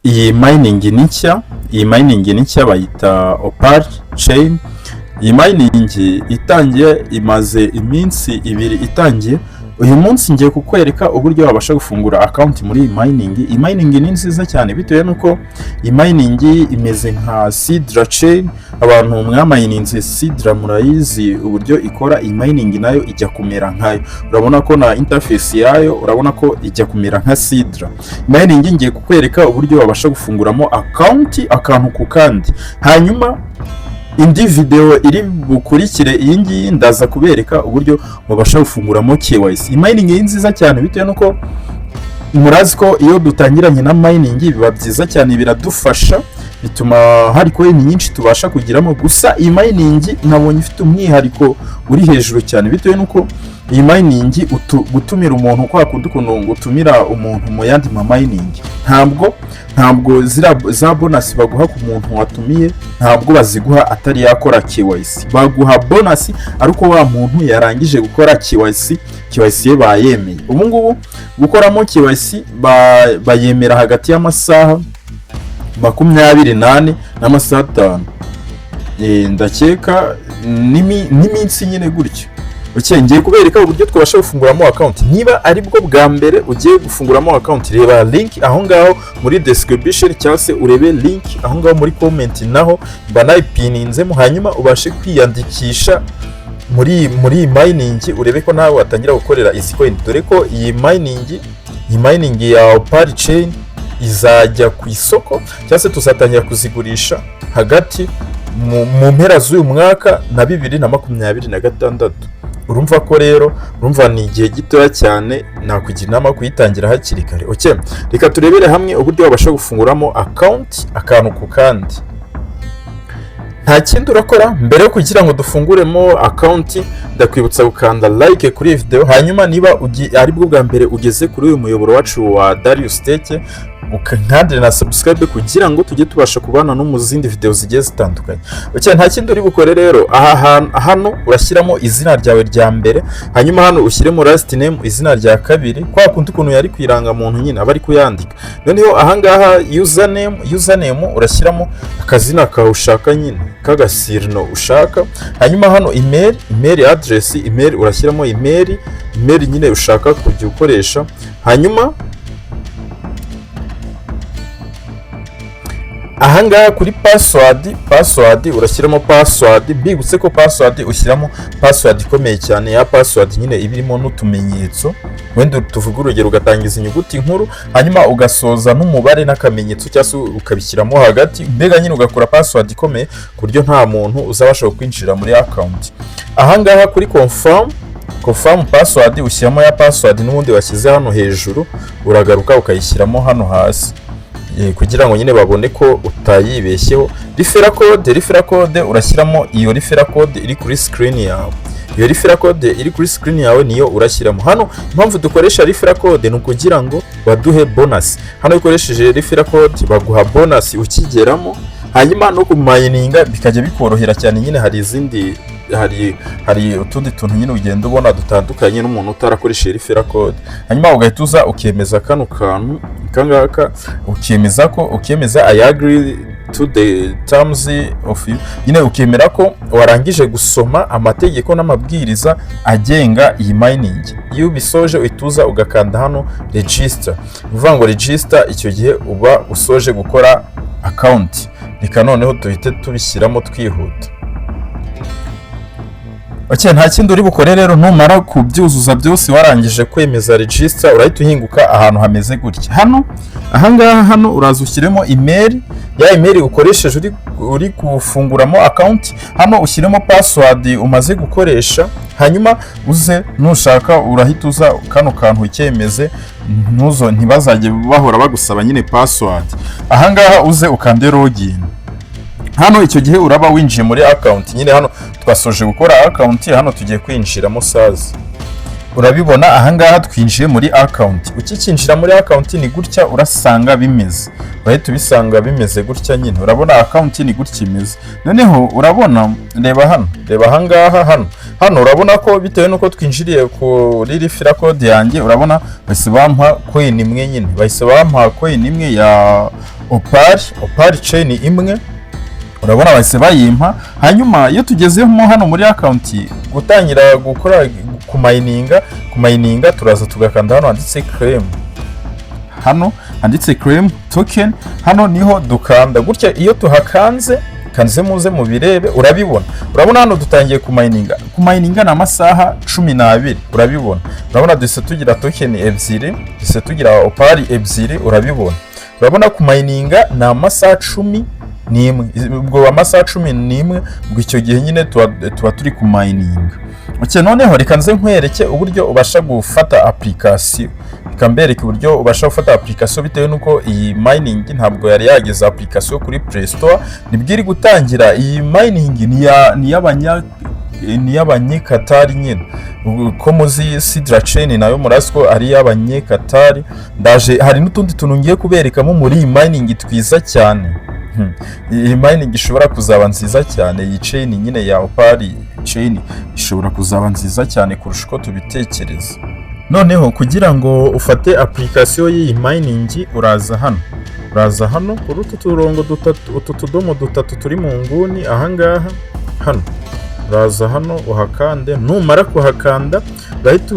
iyi mining ni nshya, iyi mining ni nshya bayita Opal Chain. Iyi mining itangiye imaze iminsi 2 itangiye. Uyu munsi ngiye kukwereka uburyo wabasha gufungura account muri iyi mining. Iyi mining ni nziza cyane bitewe nuko iyi mining imeze nka Sidra chain. Abantu mwamayininze Sidra murayizi uburyo ikora. Iyi mining nayo ijya kumera nkayo, urabona ko na interface yayo urabona ko ijya kumera nka Sidra. Mining ngiye kukwereka uburyo wabasha gufunguramo account akantu ku kandi, hanyuma indi video iri bukurikire iyi ngiyi ndaza kubereka uburyo wabasha gufunguramo KYC. Iyi mining ni nziza cyane bitewe nuko murazi ko iyo dutangiranye na mining biba byiza cyane, biradufasha, bituma hari coin nyinshi tubasha kugiramo. Gusa iyi mining nabonye ifite umwihariko uri hejuru cyane bitewe nuko iyi mining gutumira umuntu kwa kundi kuntu gutumira umuntu mu yandi ma mining ntabwo za bonus baguha ku muntu watumiye, ntabwo baziguha atari yakora KYC. Baguha bonus ariko wa muntu yarangije gukora KYC ye bayemeye. Ubu ngubu gukoramo KYC bayemera hagati y'amasaha 28 n'amasaha 5, ndakeka n'iminsi nyine gutyo. Ngiye kubereka uburyo twabasha gufunguramo account. Niba ari bwo bwa mbere ugiye gufunguramo account, reba link aho ngaho muri description cyangwa se urebe link aho ngaho muri comment, naho banayipininzemo, hanyuma ubashe kwiyandikisha muri mining, urebe ko nawe watangira gukorera izi coin, dore ko iyi mining ya Opal Chain izajya ku isoko cyangwa se tuzatangira kuzigurisha hagati mu mpera z'uyu mwaka na 2026. Urumva ko rero ni igihe gitoya cyane, nakugira inama kuyitangira hakiri kare. Okay, reka turebere hamwe uburyo wabasha gufunguramo account akantu ku kandi. Nta kindi urakora mbere yo kugira ngo dufunguremo account, ndakwibutsa gukanda like kuri iyi video, hanyuma niba ari bwo bwa mbere ugeze kuri uyu muyoboro wacu wa Darius Tech, ukandire na subscribe kugira ngo tujye tubasha kubana no mu zindi video zigiye zitandukanye. Okay, nta kindi uri bukore rero, hano urashyiramo izina ryawe rya mbere, hanyuma hano ushyiremo last name izina rya kabiri, kwa kundi kuntu yari kwiranga muntu nyine aba ari kuyandika. Noneho aha ngaha username urashyiramo akazina kawe ushaka nyine kagasirno ushaka, hanyuma hano email address, email urashyiramo email nyine ushaka kujya ukoresha, hanyuma ahangaha kuri password urashyiramo password. Bibutse ko password ushyiramo password ikomeye cyane, ya password nyine ibirimo n'utumenyetso, wenda tuvuga urugero ugatangiza inyuguti nkuru hanyuma ugasoza n'umubare n'akamenyetso, cyangwa ukabishyiramo hagati, mbega nyine ugakora password ikomeye ku buryo nta muntu uzabasha kwinjira muri account. Ahangaha kuri confirm password ushyiramo ya password n'ubundi washyize hano hejuru, uragaruka ukayishyiramo hano hasi kugira ngo nyine babone ko utayibeshyeho. Referral code urashyiramo iyo referral code iri kuri screen yawe. Iyo referral code iri kuri screen yawe niyo urashyiramo. Hano impamvu dukoresha referral code ni ukugira ngo baduhe bonus. Hano ukoresheje referral code baguha bonus ukigeramo, hanyuma no kumayininga bikajya bikorohera cyane. Nyine hari utundi tuntu nyine ugenda ubona dutandukanye n'umuntu utarakoresheje referral code, hanyuma ugahita uza ukemeza kano kantu kangaka, ukemeza I agree to the terms of you, nyine ukemera ko warangije gusoma amategeko n'amabwiriza agenga iyi mining. Iyo bisoje uhituza ugakanda hano register, uvuga ngo register, icyo gihe uba usoje gukora account. Reka noneho tuhite tubishyiramo twihuta. Okay, nta kindi uri bukore rero, numara kubyuzuza byose warangije kwemeza register, urahita uhinguka ahantu hameze gutya. Ahangaha uraza ushyiremo email, ya email ukoresheje uri gufunguramo account. Hano ushyiremo password umaze gukoresha, hanyuma uze nushaka urahita uza kano kantu ukemeze, ntibazajye bahora bagusaba nyine password. Ahangaha uze ukande login. Hano icyo gihe uraba winjiye muri account. Nyine hano twasoje gukora account, hano tugiye kwinjiramo saza. urabibona ahangaha twinjiye muri account. Ukikinjira muri account ni gutya urasanga bimeze, urahita ubisanga bimeze gutya nyine. Urabona account ni gutya imeze. Noneho urabona, reba hano, reba ahangaha hano urabona ko bitewe nuko twinjiriye kuri referral code yanjye, urabona bahise bampa coin imwe nyine, bahise bampa coin imwe ya Opal Chain imwe, urabona bahise bayimpa. Hanyuma iyo tugezemo hano muri account gutangira gukora kumayininga turaza tugakanda hano handitse claim, hano handitse claim token, hano niho dukanda gutya. Iyo tuhakanze muze mu birebe, urabona hano dutangiye kumayininga na amasaha 12, urabona duhise tugira token ebyiri, duhise tugira opal ebyiri, urabona kumayininga na amasaha 11, ubwo amasaha 11 ubwo icyo gihe nyine tuba turi kumayininga. Noneho reka nze nkwereke uburyo ubasha gufata application, ikambereka uburyo ubasha gufata application bitewe nuko iyi mining ntabwo yari yageza application kuri Play Store, nibwiri gutangira. Iyi mining ni y'abanyekatari nyine, ko muzi Sidra chain nayo murasko ari y'abanyekatari. Ndaje hari n'utundi tuntu ngiye kuberekamo muri iyi mining twiza cyane. Iyi mining ishobora kuzaba nziza cyane, iyi chain nyine ya Opal Chain ishobora kuzaba nziza cyane kurusha uko tubitekereza. Noneho kugira ngo ufate application y'iyi mining uraza hano kuri utu turongo dutatu, utu tudomo dutatu turi mu nguni ahangaha, hano uraza hano uhakande. Numara kuhakanda urahita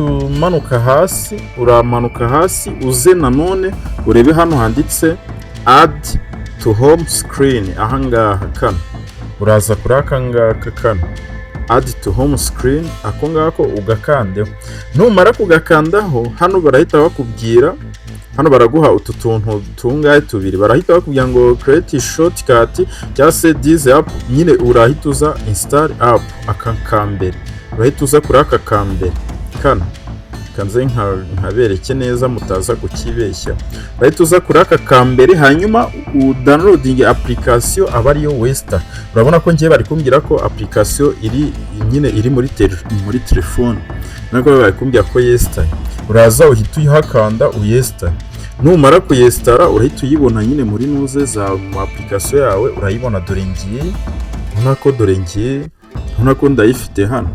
uramanuka hasi uze nanone urebe hano handitse add to home screen, ahangaha kano uraza kuri akangaka kano add to home screen, ako ngako ugakandeho. Numara kugakandaho hano barahita bakubwira, hano baraguha utu tuntu tungahe tubiri, barahita bakubwira ngo create shortcut cyangwa se this app, nyine urahita uza install app, aka kambere urahita uza kuri aka kambere kano, kanze nkabereke neza mutaza kukibeshya. Urahita uza kuri aka kambere, hanyuma downloading application aba ariyo Western. Urabona ko ngiye bari kumbwira ko application iri muri telefone, nako bari kumbwira ko Western. Uraza uhita uyihakanda uyesta. Numara kuyestara urahita uyibona nyine muri nuze za application yawe, urayibona dore ngiye, unako ndayifite hano.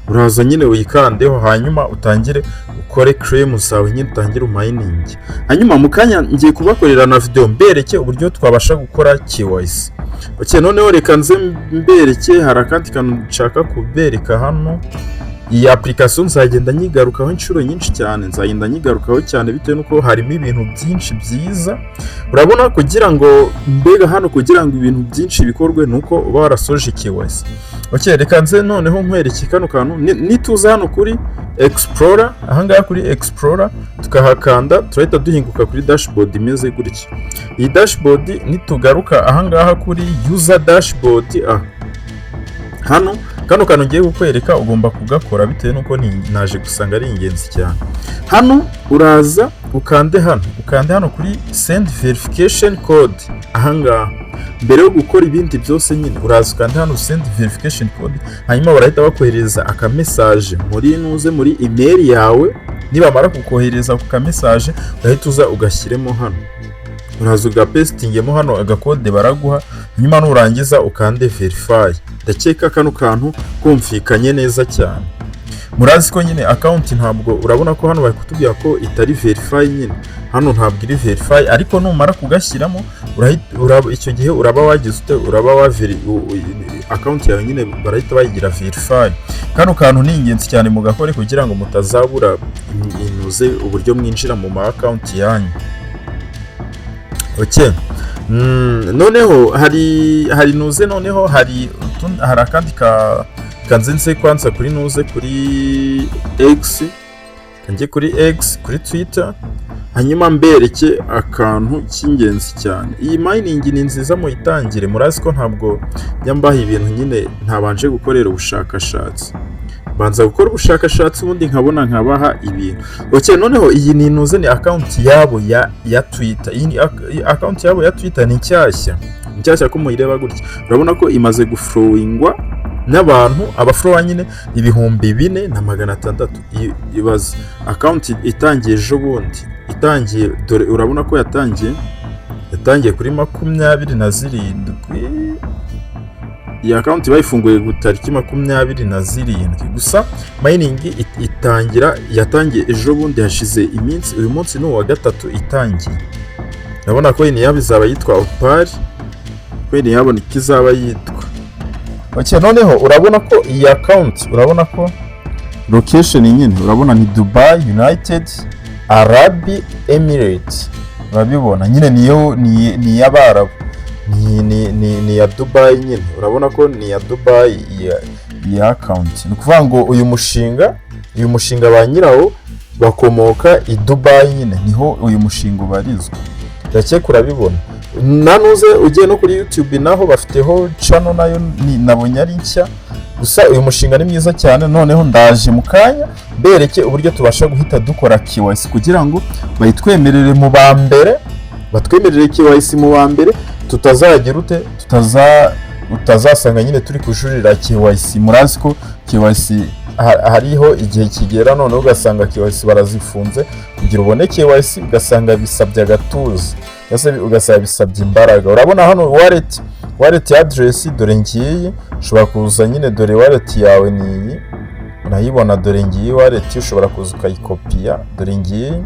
Uraza nyine uyikandeho, hanyuma utangire ukore claim zawe nyine utangire mining. Hanyuma mukanya ngiye kubakorera na video mbereke uburyo twabasha gukora KYC. Noneho reka nze mbereke, hari akandi kantu nshaka kubereka hano. Iyi application nzagenda nyigarukaho inshuro nyinshi cyane, bitewe nuko harimo ibintu byinshi byiza. Urabona kugira ngo kugira ngo ibintu byinshi bikorwe nuko uba warasoje KYC. Reka nze noneho nkwereke kano kantu. Nituza hano kuri Explorer, ahangaha kuri Explorer tukahakanda, turahita duhinguka kuri dashboard imeze gutya. Iyi dashboard nitugaruka ahangaha kuri user dashboard, hano kano kantu ngiye kukwereka ugomba kugakora bitewe nuko naje gusanga ari ingenzi cyane. Hano uraza ukande hano kuri send verification code, ahangaha mbere yo gukora ibindi byose nyine uraza ukande hano send verification code, hanyuma barahita bakohereza aka message muri email yawe. Nibamara kukohereza ku message urahita uza ugashyiremo hano, uraza ugapestingemo hano agakode baraguha, nyuma nurangiza ukande verify. Ndakeka kano kantu kumvikanye neza cyane. Murazi ko nyine account ntabwo, urabona ko hano bari kutubwira ko itari verify nyine, hano ntabwo iri verify, ariko numara kugashyiramo icyo gihe uraba wagize account yawe nyine barahita bayigira verify. Kano kantu ni ingenzi cyane mugakore kugira ngo mutazabura inuze uburyo mwinjira mu account yanyu. Noneho hari nuze, noneho hari akandi kanzense kwanza kuri nuze kuri X, kanjye kuri X kuri Twitter, hanyuma mbereke akantu cy'ingenzi cyane. Iyi mining ni nziza mu itangire, murazi ko ntabwo nyambaha ibintu nyine ntabanje gukorera ubushakashatsi, banza gukora ubushakashatsi ubundi nkabona nkabaha ibintu. Noneho iyi ni nuze, ni account yabo ya Twitter. Iyi account yabo ya Twitter ni nshyashya ko muyireba gutya, urabona ko imaze guflowingwa n'abantu abaforowa nyine 4,600. Ibaza account itangiye ejo bundi, itangiye dore urabona ko yatangiye kuri 27. Iyi account bayifunguye gutariki 27. Gusa mining yatangiye ejo bundi hashize iminsi, uyu munsi ni uwa gatatu itangiye. Urabona ko iyi yaba izaba yitwa Opal, ko iyi yabona ikizaba yitwa. Okay, noneho urabona ko iyi account, urabona ko location nyine urabona ni Dubai United Arab Emirates. Urabibona nyine ni y'Abarabu, ni ya Dubai nyine. Urabona ko ni ya Dubai iyi account. Ni kuvuga ngo uyu mushinga ba nyirawo bakomoka i Dubai nyine, niho uyu mushinga ubarizwa. Ndake kurabibona. Nanuze ugiye no kuri YouTube naho bafiteho channel nayo nabonye ari nshya. Gusa uyu mushinga ni mwiza cyane. Noneho ndaje mu kanya bereke uburyo tubasha guhita dukora KYC kugira ngo bayitwemerere mu bambere, batwemerere KYC mu bambere, tutazagira utazasanga nyine turi kujurira KYC. Murazi ko KYC hariho igihe kigera noneho ugasanga KYC barazifunze, kugira ubone KYC ugasanga bisabye agatuza, ugasanga bisabye imbaraga. Urabona hano wallet address dore ngiye, ushobora kuza nyine dore wallet yawe ni iyi, urayibona dore ngiye wallet, ushobora kuza ukayikopiya dore ngiye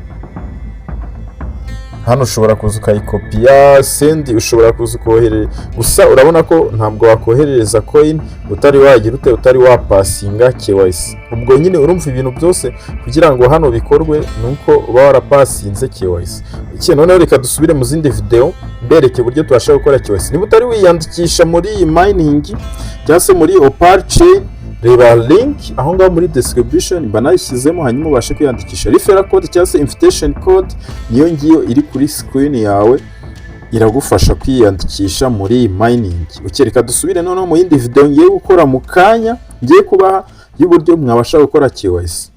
hano, ushobora kuza ukayikopiya, send ushobora kuza ukohereza. Gusa urabona ko ntabwo wakoherereza coin utari wagira utari wapasinga KYC. Ubwo nyine urumva ibintu byose kugira ngo hano bikorwe nuko uba warapasinze KYC. Noneho reka dusubire mu zindi video mbereke uburyo tubasha gukora KYC. Niba utari wiyandikisha muri iyi mining cyangwa se muri Opal Chain, reba link aho ngaho muri description banayishyizemo, hanyuma ubashe kwiyandikisha. Referral code cyangwa se invitation code niyo ngiyo iri kuri screen yawe, iragufasha kwiyandikisha muri mining. Ukereka dusubire noneho mu yindi video ngiye gukora mu kanya, ngiye kubaha y'uburyo mwabasha gukora KYC.